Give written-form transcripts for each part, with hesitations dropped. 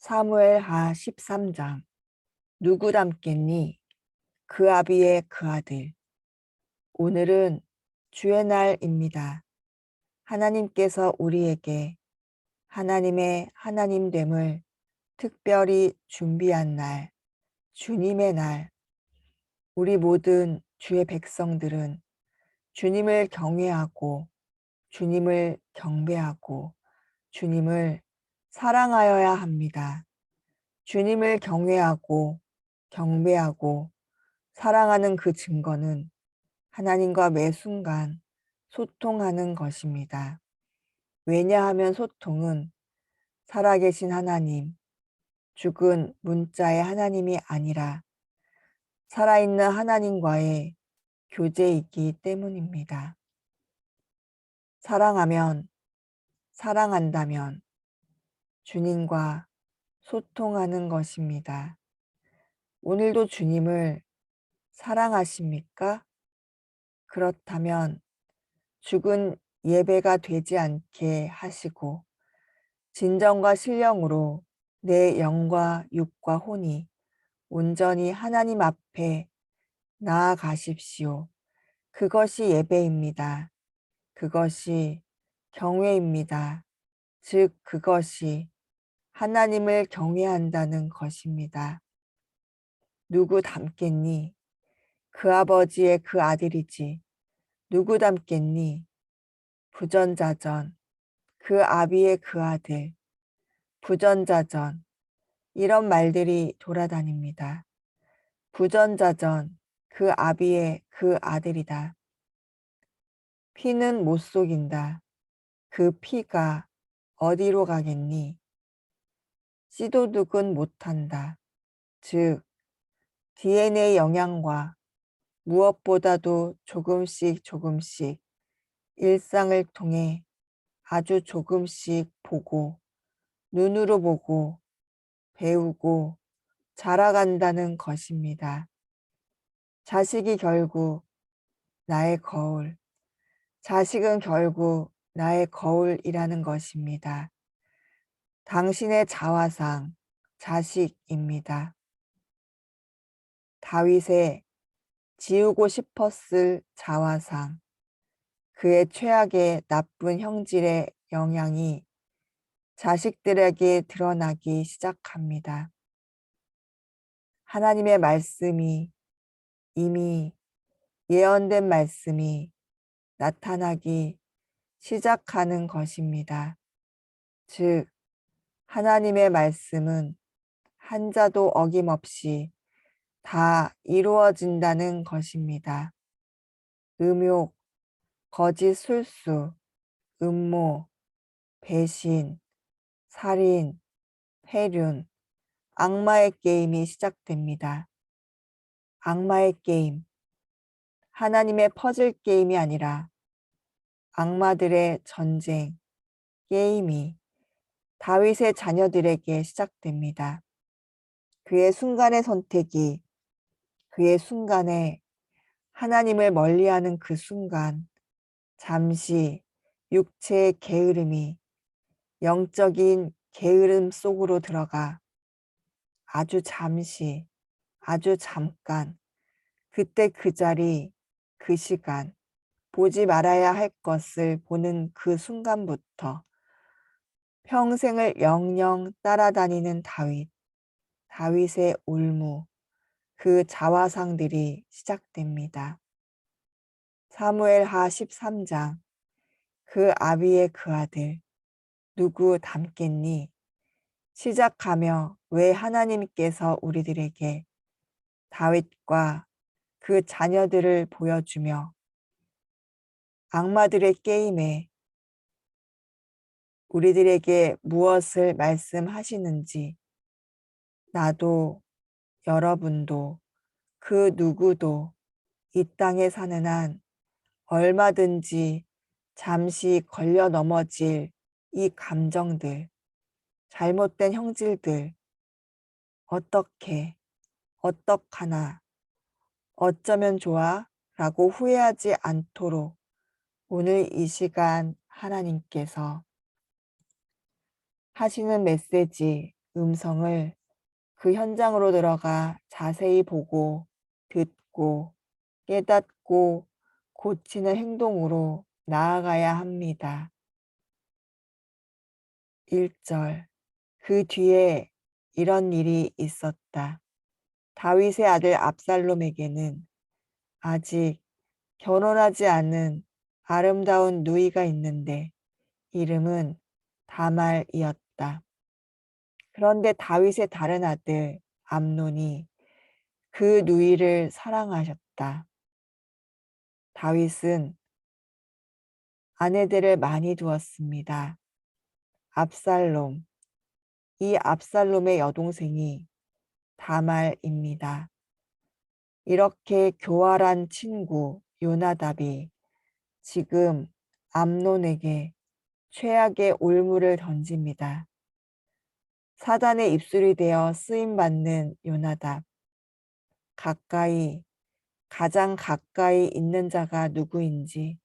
사무엘하 13장. 누구 닮겠니? 그 아비의 그 아들. 오늘은 주의 날입니다. 하나님께서 우리에게 하나님의 하나님됨을 특별히 준비한 날, 주님의 날. 우리 모든 주의 백성들은 주님을 경외하고 주님을 경배하고 주님을 사랑하여야 합니다. 주님을 경외하고 경배하고 사랑하는 그 증거는 하나님과 매 순간 소통하는 것입니다. 왜냐하면 소통은 살아계신 하나님, 죽은 문자의 하나님이 아니라 살아있는 하나님과의 교제이기 때문입니다. 사랑하면, 사랑한다면 주님과 소통하는 것입니다. 오늘도 주님을 사랑하십니까? 그렇다면 죽은 예배가 되지 않게 하시고 진정과 신령으로 내 영과 육과 혼이 온전히 하나님 앞에 나아가십시오. 그것이 예배입니다. 그것이 경외입니다. 즉 그것이 하나님을 경외한다는 것입니다. 누구 닮겠니? 그 아버지의 그 아들이지. 누구 닮겠니? 부전자전, 그 아비의 그 아들, 부전자전, 이런 말들이 돌아다닙니다. 부전자전, 그 아비의 그 아들이다. 피는 못 속인다. 그 피가 어디로 가겠니? 씨도둑은 못한다. 즉, DNA 영향과 무엇보다도 조금씩 일상을 통해 아주 조금씩 보고 눈으로 보고 배우고 자라간다는 것입니다. 자식이 결국 나의 거울, 자식은 결국 나의 거울이라는 것입니다. 당신의 자화상, 자식입니다. 다윗의 지우고 싶었을 자화상, 그의 최악의 나쁜 형질의 영향이 자식들에게 드러나기 시작합니다. 하나님의 말씀이 이미 예언된 말씀이 나타나기 시작하는 것입니다. 즉, 하나님의 말씀은 한자도 어김없이 다 이루어진다는 것입니다. 음욕, 거짓 술수, 음모, 배신, 살인, 폐륜, 악마의 게임이 시작됩니다. 악마의 게임, 하나님의 퍼즐 게임이 아니라 악마들의 전쟁, 게임이 다윗의 자녀들에게 시작됩니다. 그의 순간의 선택이 그의 순간에 하나님을 멀리하는 그 순간 잠시 육체의 게으름이 영적인 게으름 속으로 들어가 아주 잠시, 아주 잠깐, 그때 그 자리, 그 시간, 보지 말아야 할 것을 보는 그 순간부터 평생을 영영 따라다니는 다윗의 올무, 그 자화상들이 시작됩니다. 사무엘하 13장. 그 아비의 그 아들, 누구 닮겠니? 시작하며 왜 하나님께서 우리들에게 다윗과 그 자녀들을 보여주며 악마들의 게임에 우리들에게 무엇을 말씀하시는지 나도 여러분도 그 누구도 이 땅에 사는 한 얼마든지 잠시 걸려 넘어질 이 감정들, 잘못된 형질들, 어떡하나, 어쩌면 좋아? 라고 후회하지 않도록 오늘 이 시간 하나님께서 하시는 메시지, 음성을 그 현장으로 들어가 자세히 보고 듣고 깨닫고 고치는 행동으로 나아가야 합니다. 1절. 그 뒤에 이런 일이 있었다. 다윗의 아들 압살롬에게는 아직 결혼하지 않은 아름다운 누이가 있는데 이름은 다말이었다. 그런데 다윗의 다른 아들 암논이 그 누이를 사랑하셨다. 다윗은 아내들을 많이 두었습니다. 압살롬, 이 압살롬의 여동생이 다말입니다. 이렇게 교활한 친구 요나답이 지금 암논에게 최악의 올무를 던집니다. 사단의 입술이 되어 쓰임받는 요나답. 가장 가까이 있는 자가 누구인지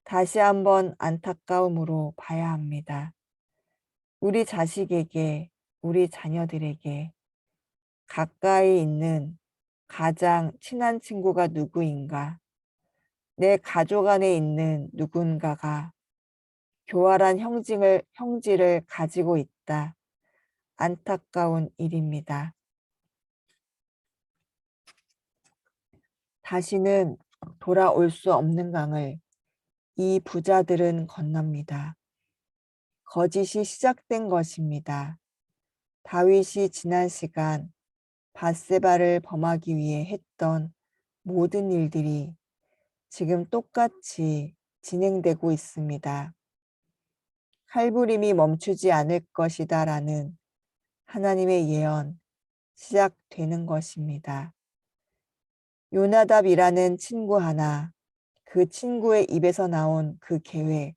다시 한번 안타까움으로 봐야 합니다. 우리 자식에게, 우리 자녀들에게 가까이 있는 가장 친한 친구가 누구인가? 내 가족 안에 있는 누군가가 교활한 형질을 가지고 있다. 안타까운 일입니다. 다시는 돌아올 수 없는 강을 이 부자들은 건넙니다. 거짓이 시작된 것입니다. 다윗이 지난 시간 밧세바를 범하기 위해 했던 모든 일들이 지금 똑같이 진행되고 있습니다. 칼부림이 멈추지 않을 것이다 라는 하나님의 예언 시작되는 것입니다. 요나답이라는 친구 하나, 그 친구의 입에서 나온 그 계획,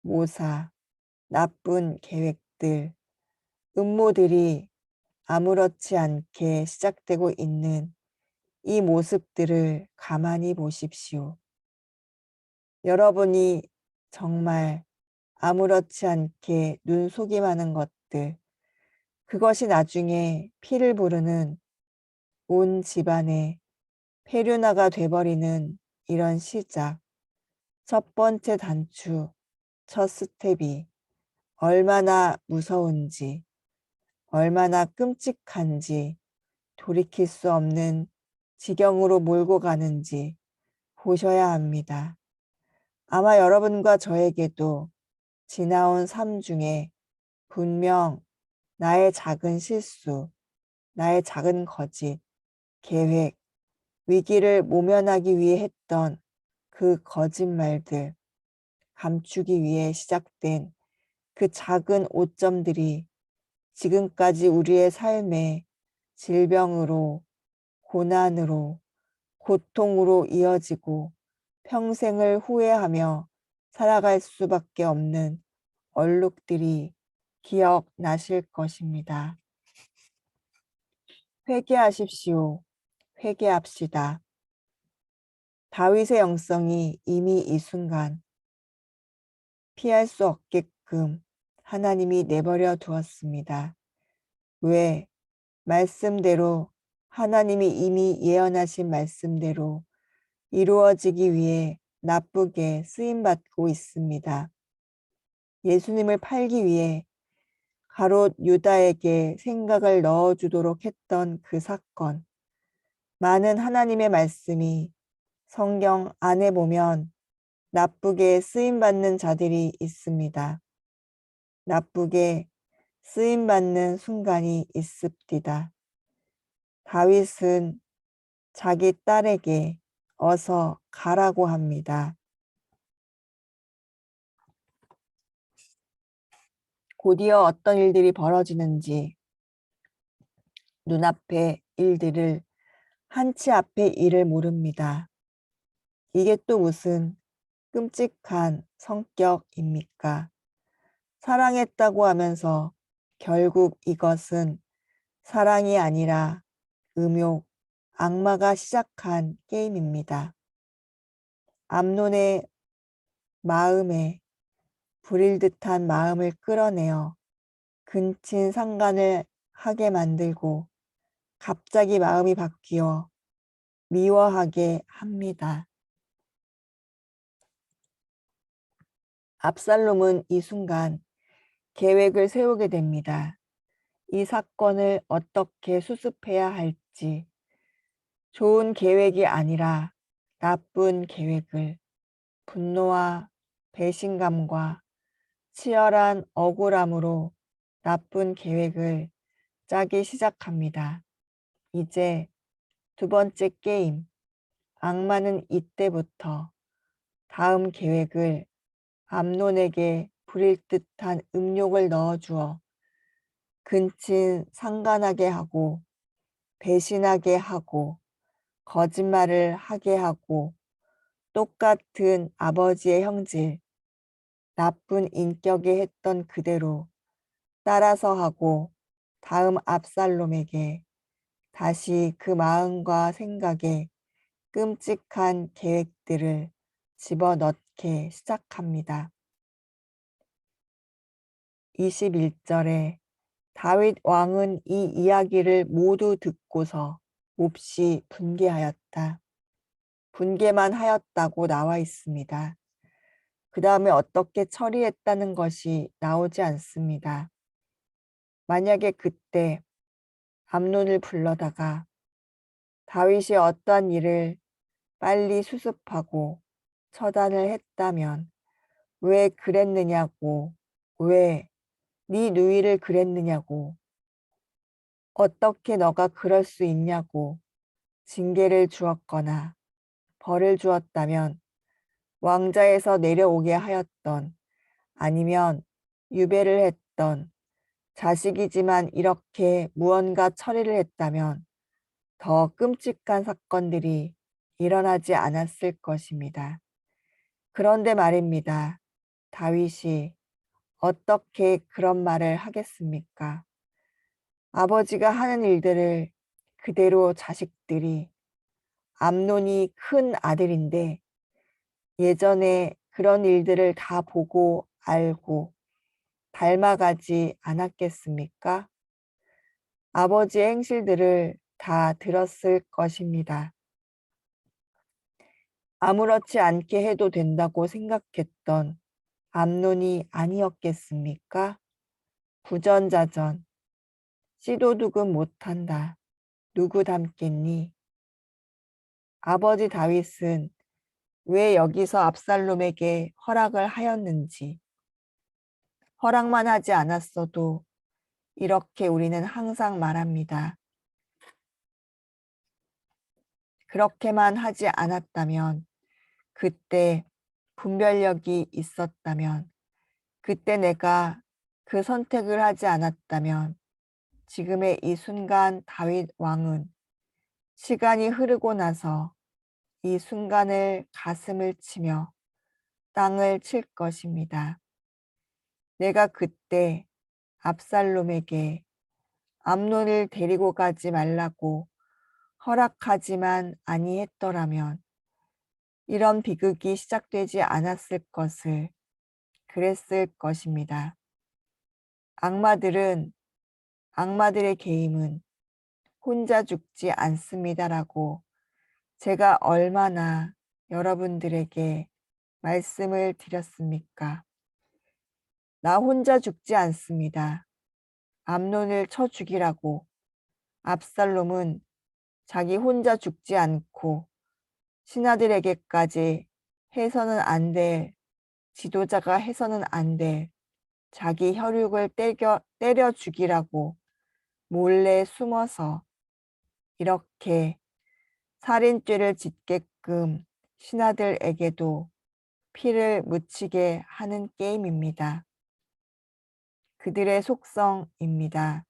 모사, 나쁜 계획들, 음모들이 아무렇지 않게 시작되고 있는 이 모습들을 가만히 보십시오. 여러분이 정말 아무렇지 않게 눈속임하는 것들, 그것이 나중에 피를 부르는 온 집안의 폐륜화가 돼버리는 이런 시작, 첫 번째 단추, 첫 스텝이 얼마나 무서운지, 얼마나 끔찍한지, 돌이킬 수 없는 지경으로 몰고 가는지 보셔야 합니다. 아마 여러분과 저에게도 지나온 삶 중에 분명 나의 작은 실수, 나의 작은 거짓, 계획, 위기를 모면하기 위해 했던 그 거짓말들, 감추기 위해 시작된 그 작은 오점들이 지금까지 우리의 삶에 질병으로, 고난으로, 고통으로 이어지고 평생을 후회하며 살아갈 수밖에 없는 얼룩들이 기억나실 것입니다. 회개하십시오. 회개합시다. 다윗의 영성이 이미 이 순간 피할 수 없게끔 하나님이 내버려 두었습니다. 왜? 말씀대로 하나님이 이미 예언하신 말씀대로 이루어지기 위해 나쁘게 쓰임받고 있습니다. 예수님을 팔기 위해 가롯 유다에게 생각을 넣어주도록 했던 그 사건, 많은 하나님의 말씀이 성경 안에 보면 나쁘게 쓰임받는 자들이 있습니다. 나쁘게 쓰임받는 순간이 있습니다. 다윗은 자기 딸에게 어서 가라고 합니다. 곧이어 어떤 일들이 벌어지는지 눈앞의 일들을 한치 앞의 일을 모릅니다. 이게 또 무슨 끔찍한 성격입니까? 사랑했다고 하면서 결국 이것은 사랑이 아니라 음욕, 악마가 시작한 게임입니다. 암논의 마음에 불일 듯한 마음을 끌어내어 근친 상간을 하게 만들고 갑자기 마음이 바뀌어 미워하게 합니다. 압살롬은 이 순간 계획을 세우게 됩니다. 이 사건을 어떻게 수습해야 할지, 좋은 계획이 아니라 나쁜 계획을 분노와 배신감과 치열한 억울함으로 나쁜 계획을 짜기 시작합니다. 이제 두 번째 게임, 악마는 이때부터 다음 계획을 암논에게 부릴 듯한 음욕을 넣어주어 근친 상간하게 하고 배신하게 하고 거짓말을 하게 하고 똑같은 아버지의 형질, 나쁜 인격에 했던 그대로 따라서 하고 다음 압살롬에게 다시 그 마음과 생각에 끔찍한 계획들을 집어넣게 시작합니다. 21절에 다윗 왕은 이 이야기를 모두 듣고서 몹시 분개하였다. 분개만 하였다고 나와 있습니다. 그 다음에 어떻게 처리했다는 것이 나오지 않습니다. 만약에 그때 암논을 불러다가 다윗이 어떠한 일을 빨리 수습하고 처단을 했다면 왜 그랬느냐고, 왜 네 누이를 그랬느냐고, 어떻게 너가 그럴 수 있냐고 징계를 주었거나 벌을 주었다면 왕자에서 내려오게 하였던, 아니면 유배를 했던, 자식이지만 이렇게 무언가 처리를 했다면 더 끔찍한 사건들이 일어나지 않았을 것입니다. 그런데 말입니다. 다윗이 어떻게 그런 말을 하겠습니까? 아버지가 하는 일들을 그대로 자식들이, 암논이 큰 아들인데 예전에 그런 일들을 다 보고 알고 닮아가지 않았겠습니까? 아버지의 행실들을 다 들었을 것입니다. 아무렇지 않게 해도 된다고 생각했던 암논이 아니었겠습니까? 부전자전, 씨도둑은 못한다. 누구 닮겠니? 아버지 다윗은 왜 여기서 압살롬에게 허락을 하였는지, 허락만 하지 않았어도 이렇게 우리는 항상 말합니다. 그렇게만 하지 않았다면, 그때 분별력이 있었다면, 그때 내가 그 선택을 하지 않았다면 지금의 이 순간 다윗 왕은 시간이 흐르고 나서 이 순간을 가슴을 치며 땅을 칠 것입니다. 내가 그때 압살롬에게 암논을 데리고 가지 말라고 허락하지만 아니했더라면 이런 비극이 시작되지 않았을 것을 그랬을 것입니다. 악마들의 게임은 혼자 죽지 않습니다라고 제가 얼마나 여러분들에게 말씀을 드렸습니까? 나 혼자 죽지 않습니다. 암논을 쳐 죽이라고 압살롬은 자기 혼자 죽지 않고 신하들에게까지 해서는 안 될, 지도자가 해서는 안 될 자기 혈육을 때려 죽이라고 몰래 숨어서 이렇게 살인죄를 짓게끔 신하들에게도 피를 묻히게 하는 게임입니다. 그들의 속성입니다.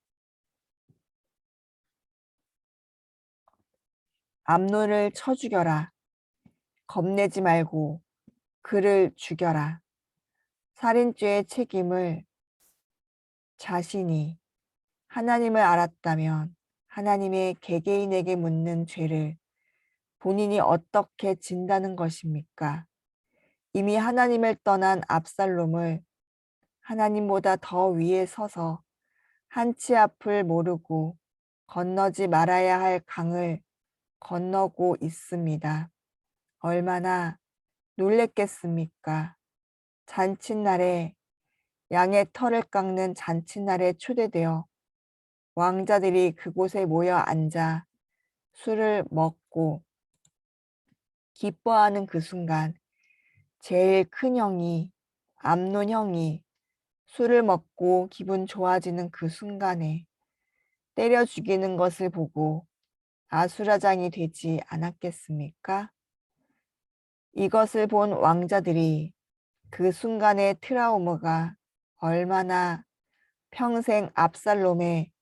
암논을 쳐 죽여라. 겁내지 말고 그를 죽여라. 살인죄의 책임을 자신이 하나님을 알았다면 하나님의 개개인에게 묻는 죄를 본인이 어떻게 진다는 것입니까? 이미 하나님을 떠난 압살롬을 하나님보다 더 위에 서서 한 치 앞을 모르고 건너지 말아야 할 강을 건너고 있습니다. 얼마나 놀랬겠습니까? 잔칫날에 양의 털을 깎는 잔칫날에 초대되어 왕자들이 그곳에 모여 앉아 술을 먹고 기뻐하는 그 순간 제일 큰 형이 암논 형이 술을 먹고 기분 좋아지는 그 순간에 때려 죽이는 것을 보고 아수라장이 되지 않았겠습니까? 이것을 본 왕자들이 그 순간의 트라우마가 얼마나 평생 압살롬의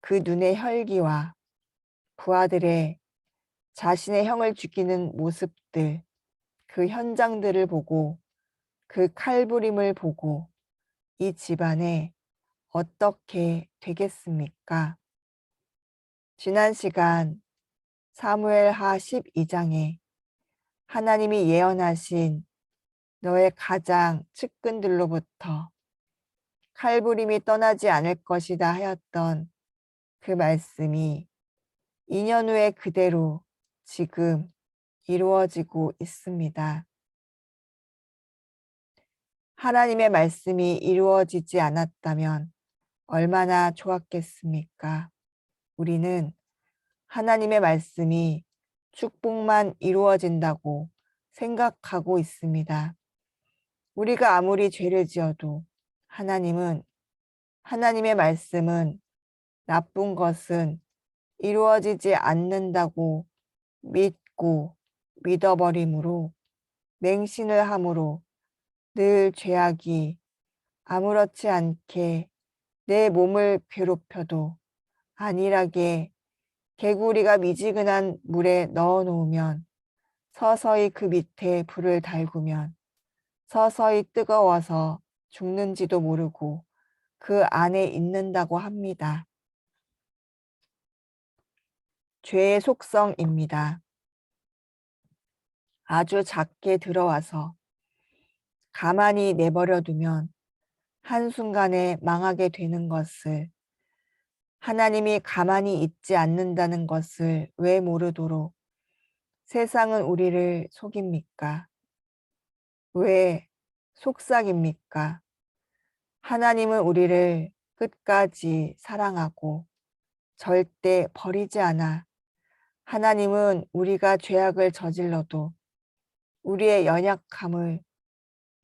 그 눈의 혈기와 부하들의 자신의 형을 죽이는 모습들, 그 현장들을 보고 그 칼부림을 보고 이 집안에 어떻게 되겠습니까? 지난 시간 사무엘하 12장에 하나님이 예언하신 너의 가장 측근들로부터 칼부림이 떠나지 않을 것이다 하였던 그 말씀이 2년 후에 그대로 지금 이루어지고 있습니다. 하나님의 말씀이 이루어지지 않았다면 얼마나 좋았겠습니까? 우리는 하나님의 말씀이 축복만 이루어진다고 생각하고 있습니다. 우리가 아무리 죄를 지어도 하나님의 말씀은 나쁜 것은 이루어지지 않는다고 믿고 믿어버림으로 맹신을 함으로 늘 죄악이 아무렇지 않게 내 몸을 괴롭혀도 안일하게 개구리가 미지근한 물에 넣어 놓으면 서서히 그 밑에 불을 달구면 서서히 뜨거워서 죽는지도 모르고 그 안에 있는다고 합니다. 죄의 속성입니다. 아주 작게 들어와서 가만히 내버려 두면 한순간에 망하게 되는 것을 하나님이 가만히 있지 않는다는 것을 왜 모르도록 세상은 우리를 속입니까? 왜 속삭입니까? 하나님은 우리를 끝까지 사랑하고 절대 버리지 않아. 하나님은 우리가 죄악을 저질러도 우리의 연약함을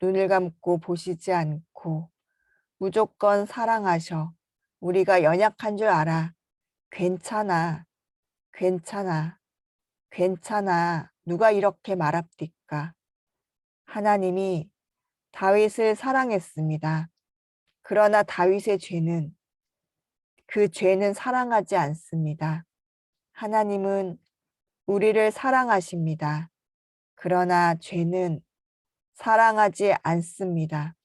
눈을 감고 보시지 않고 무조건 사랑하셔. 우리가 연약한 줄 알아. 괜찮아. 괜찮아. 괜찮아. 누가 이렇게 말합니까? 하나님이 다윗을 사랑했습니다. 그러나 다윗의 죄는 그 죄는 사랑하지 않습니다. 하나님은 우리를 사랑하십니다. 그러나 죄는 사랑하지 않습니다.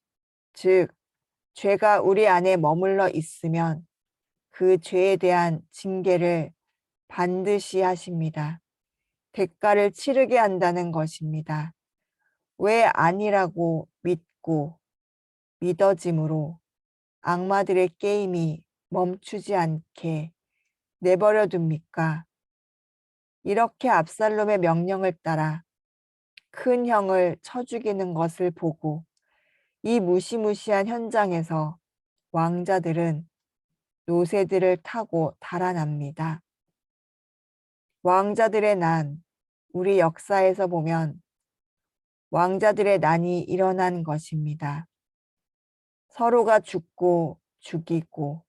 즉, 죄가 우리 안에 머물러 있으면 그 죄에 대한 징계를 반드시 하십니다. 대가를 치르게 한다는 것입니다. 왜 아니라고 믿고 믿어짐으로 악마들의 게임이 멈추지 않게 내버려 둡니까? 이렇게 압살롬의 명령을 따라 큰 형을 쳐 죽이는 것을 보고 이 무시무시한 현장에서 왕자들은 노새들을 타고 달아납니다. 왕자들의 난, 우리 역사에서 보면 왕자들의 난이 일어난 것입니다. 서로가 죽고 죽이고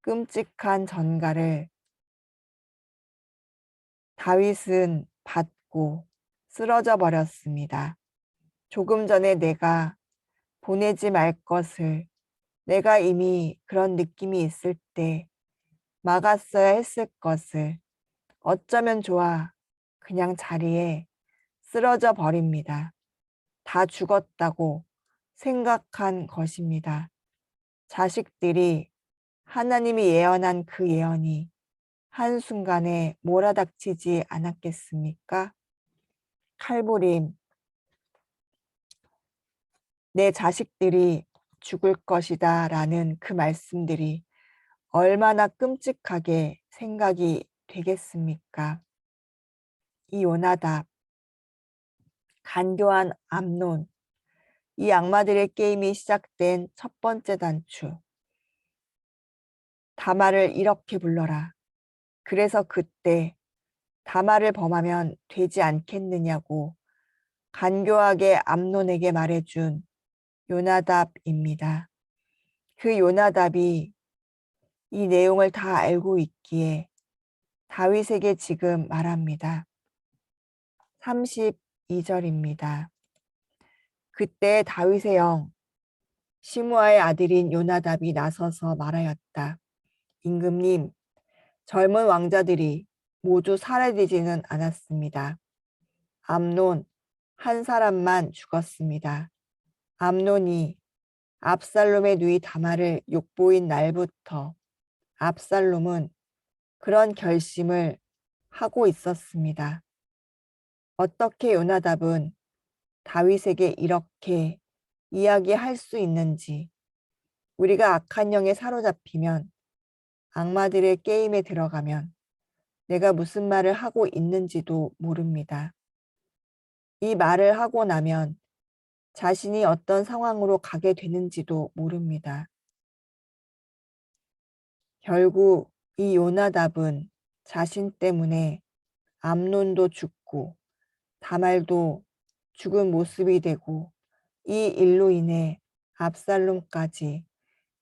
끔찍한 전가를 다윗은 받고 쓰러져 버렸습니다. 조금 전에 내가 보내지 말 것을 내가 이미 그런 느낌이 있을 때 막았어야 했을 것을 어쩌면 좋아 그냥 자리에 쓰러져 버립니다. 다 죽었다고 생각한 것입니다. 자식들이 하나님이 예언한 그 예언이 한순간에 몰아닥치지 않았겠습니까? 칼부림, 내 자식들이 죽을 것이다 라는 그 말씀들이 얼마나 끔찍하게 생각이 되겠습니까? 이 요나답, 간교한 암논, 이 악마들의 게임이 시작된 첫 번째 단추. 다말을 이렇게 불러라. 그래서 그때 다말을 범하면 되지 않겠느냐고 간교하게 암논에게 말해준 요나답입니다. 그 요나답이 이 내용을 다 알고 있기에 다윗에게 지금 말합니다. 32절입니다. 그때 다윗의 영 시므아의 아들인 요나답이 나서서 말하였다. 임금님, 젊은 왕자들이 모두 살해되지는 않았습니다. 암논 한 사람만 죽었습니다. 암논이 압살롬의 누이 다말을 욕보인 날부터 압살롬은 그런 결심을 하고 있었습니다. 어떻게 요나답은 다윗에게 이렇게 이야기할 수 있는지, 우리가 악한 영에 사로잡히면, 악마들의 게임에 들어가면 내가 무슨 말을 하고 있는지도 모릅니다. 이 말을 하고 나면 자신이 어떤 상황으로 가게 되는지도 모릅니다. 결국 이 요나답은 자신 때문에 암논도 죽고 다말도 죽은 모습이 되고 이 일로 인해 압살롬까지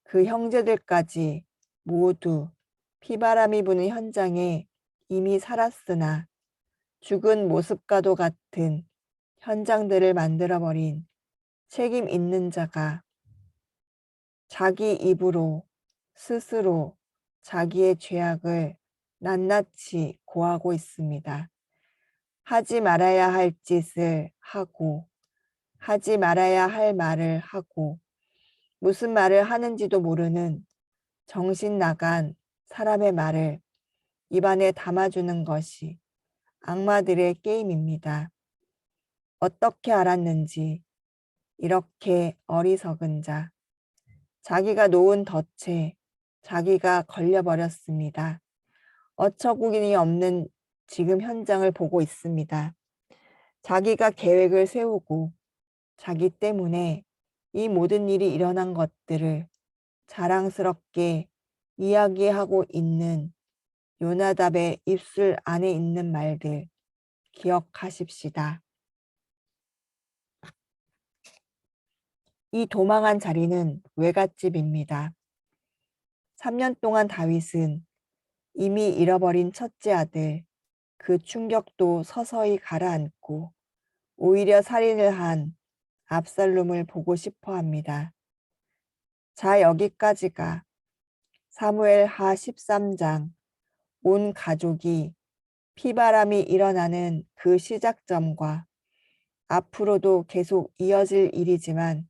그 형제들까지 모두 피바람이 부는 현장에 이미 살았으나 죽은 모습과도 같은 현장들을 만들어버린 책임 있는 자가 자기 입으로 스스로 자기의 죄악을 낱낱이 고하고 있습니다. 하지 말아야 할 짓을 하고 하지 말아야 할 말을 하고 무슨 말을 하는지도 모르는 정신 나간 사람의 말을 입안에 담아주는 것이 악마들의 게임입니다. 어떻게 알았는지 이렇게 어리석은 자, 자기가 놓은 덫에 자기가 걸려버렸습니다. 어처구니 없는 지금 현장을 보고 있습니다. 자기가 계획을 세우고 자기 때문에 이 모든 일이 일어난 것들을 자랑스럽게 이야기하고 있는 요나답의 입술 안에 있는 말들 기억하십시다. 이 도망한 자리는 외갓집입니다. 3년 동안 다윗은 이미 잃어버린 첫째 아들 그 충격도 서서히 가라앉고 오히려 살인을 한 압살롬을 보고 싶어 합니다. 자, 여기까지가 사무엘하 13장 온 가족이 피바람이 일어나는 그 시작점과 앞으로도 계속 이어질 일이지만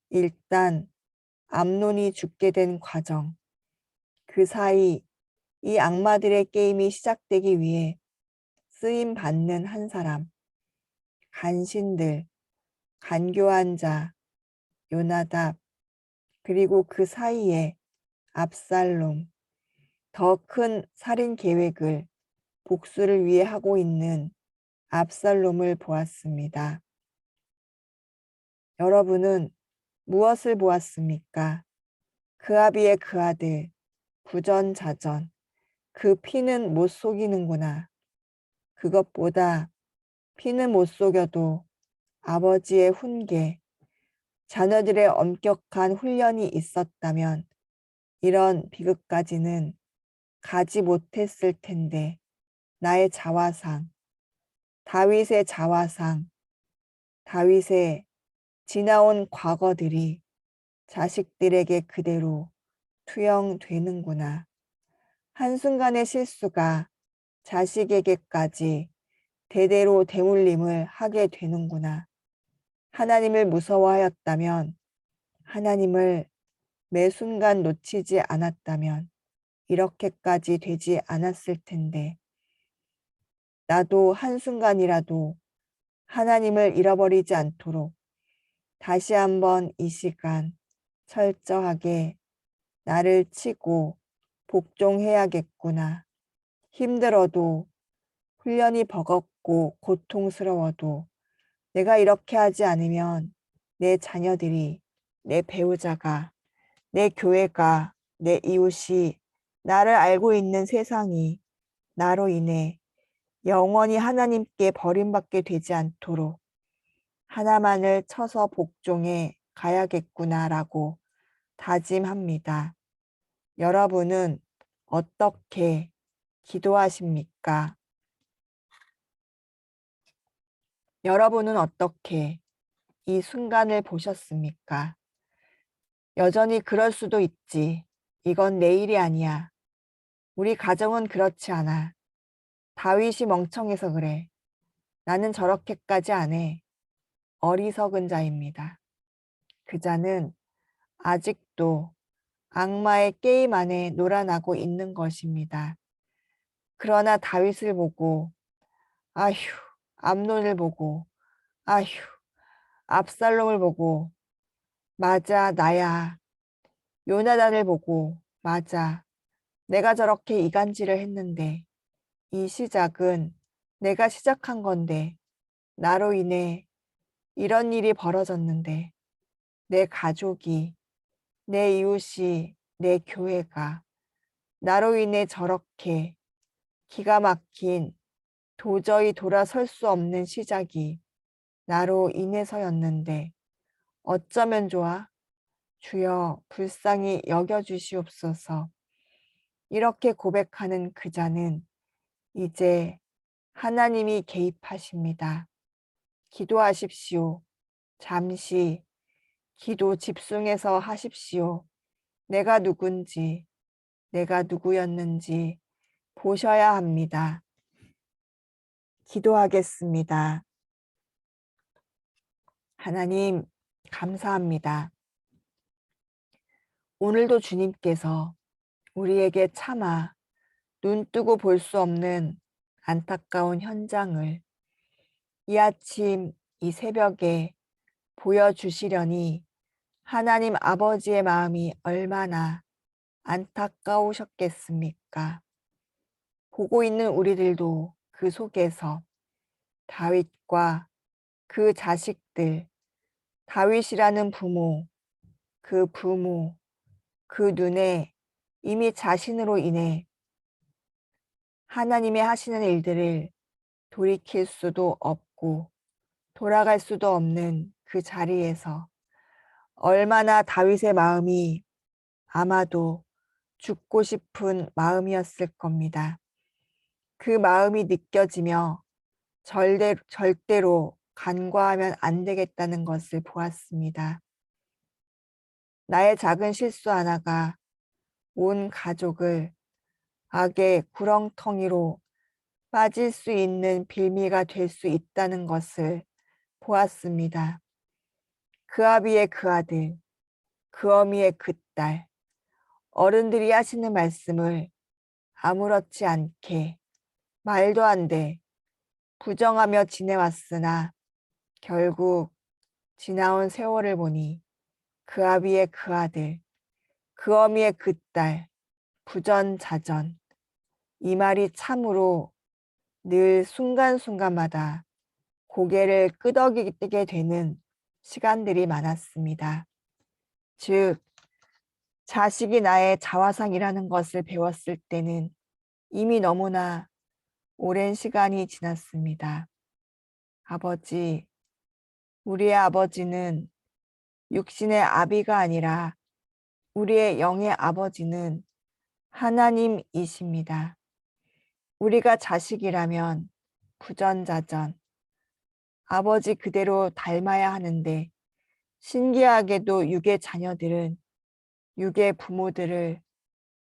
일단 암논이 죽게 된 과정, 그 사이 이 악마들의 게임이 시작되기 위해 쓰임 받는 한 사람, 간신들, 간교한 자, 요나답, 그리고 그 사이에 압살롬, 더 큰 살인 계획을 복수를 위해 하고 있는 압살롬을 보았습니다. 여러분은 무엇을 보았습니까? 그아비의 그 아들, 부전자전, 그 피는 못 속이는구나. 그것보다 피는 못 속여도 아버지의 훈계, 자녀들의 엄격한 훈련이 있었다면 이런 비극까지는 가지 못했을 텐데 나의 자화상, 다윗의 자화상, 다윗의 지나온 과거들이 자식들에게 그대로 투영되는구나. 한순간의 실수가 자식에게까지 대대로 대물림을 하게 되는구나. 하나님을 무서워하였다면, 하나님을 매 순간 놓치지 않았다면 이렇게까지 되지 않았을 텐데 나도 한순간이라도 하나님을 잃어버리지 않도록 다시 한번 이 시간 철저하게 나를 치고 복종해야겠구나. 힘들어도, 훈련이 버겁고 고통스러워도 내가 이렇게 하지 않으면 내 자녀들이, 내 배우자가, 내 교회가, 내 이웃이, 나를 알고 있는 세상이 나로 인해 영원히 하나님께 버림받게 되지 않도록 하나만을 쳐서 복종해 가야겠구나라고 다짐합니다. 여러분은 어떻게 기도하십니까? 여러분은 어떻게 이 순간을 보셨습니까? 여전히 그럴 수도 있지. 이건 내 일이 아니야. 우리 가정은 그렇지 않아. 다윗이 멍청해서 그래. 나는 저렇게까지 안 해. 어리석은 자입니다. 그 자는 아직도 악마의 게임 안에 놀아나고 있는 것입니다. 그러나 다윗을 보고, 아휴, 암논을 보고, 아휴, 압살롬을 보고, 맞아, 나야. 요나단을 보고, 맞아. 내가 저렇게 이간질을 했는데, 이 시작은 내가 시작한 건데, 나로 인해 이런 일이 벌어졌는데, 내 가족이, 내 이웃이, 내 교회가 나로 인해 저렇게 기가 막힌 도저히 돌아설 수 없는 시작이 나로 인해서였는데 어쩌면 좋아? 주여 불쌍히 여겨주시옵소서. 이렇게 고백하는 그 자는 이제 하나님이 개입하십니다. 기도하십시오. 잠시 기도 집중해서 하십시오. 내가 누군지, 내가 누구였는지 보셔야 합니다. 기도하겠습니다. 하나님, 감사합니다. 오늘도 주님께서 우리에게 차마 눈 뜨고 볼 수 없는 안타까운 현장을 이 아침, 이 새벽에 보여주시려니 하나님 아버지의 마음이 얼마나 안타까우셨겠습니까? 보고 있는 우리들도 그 속에서 다윗과 그 자식들, 다윗이라는 부모, 그 눈에 이미 자신으로 인해 하나님의 하시는 일들을 돌이킬 수도 없고 돌아갈 수도 없는 그 자리에서 얼마나 다윗의 마음이 아마도 죽고 싶은 마음이었을 겁니다. 그 마음이 느껴지며 절대로 간과하면 안 되겠다는 것을 보았습니다. 나의 작은 실수 하나가 온 가족을 악의 구렁텅이로 빠질 수 있는 빌미가 될 수 있다는 것을 보았습니다. 그 아비의 그 아들, 그 어미의 그 딸, 어른들이 하시는 말씀을 아무렇지 않게 말도 안 돼 부정하며 지내왔으나 결국 지나온 세월을 보니 그 아비의 그 아들, 그 어미의 그 딸, 부전자전, 이 말이 참으로 늘 순간순간마다 고개를 끄덕이게 되는 시간들이 많았습니다. 즉, 자식이 나의 자화상이라는 것을 배웠을 때는 이미 너무나 오랜 시간이 지났습니다. 아버지, 우리의 아버지는 육신의 아비가 아니라 우리의 영의 아버지는 하나님이십니다. 우리가 자식이라면 부전자전, 아버지 그대로 닮아야 하는데 신기하게도 육의 자녀들은 육의 부모들을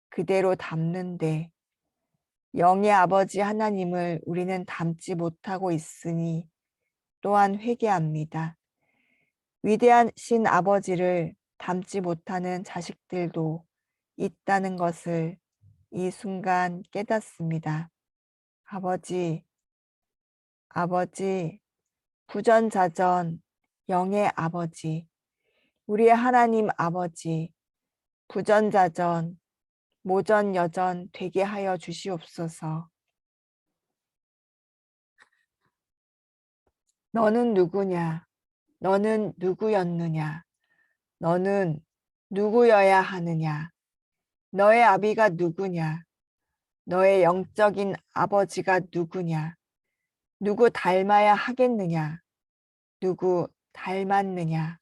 그대로 닮는데 영의 아버지 하나님을 우리는 닮지 못하고 있으니 또한 회개합니다. 위대하신 아버지를 닮지 못하는 자식들도 있다는 것을 이 순간 깨닫습니다. 아버지, 부전자전, 영의 아버지, 우리의 하나님 아버지, 부전자전, 모전여전 되게 하여 주시옵소서. 너는 누구냐? 너는 누구였느냐? 너는 누구여야 하느냐? 너의 아비가 누구냐? 너의 영적인 아버지가 누구냐? 누구 닮아야 하겠느냐? 누구 닮았느냐?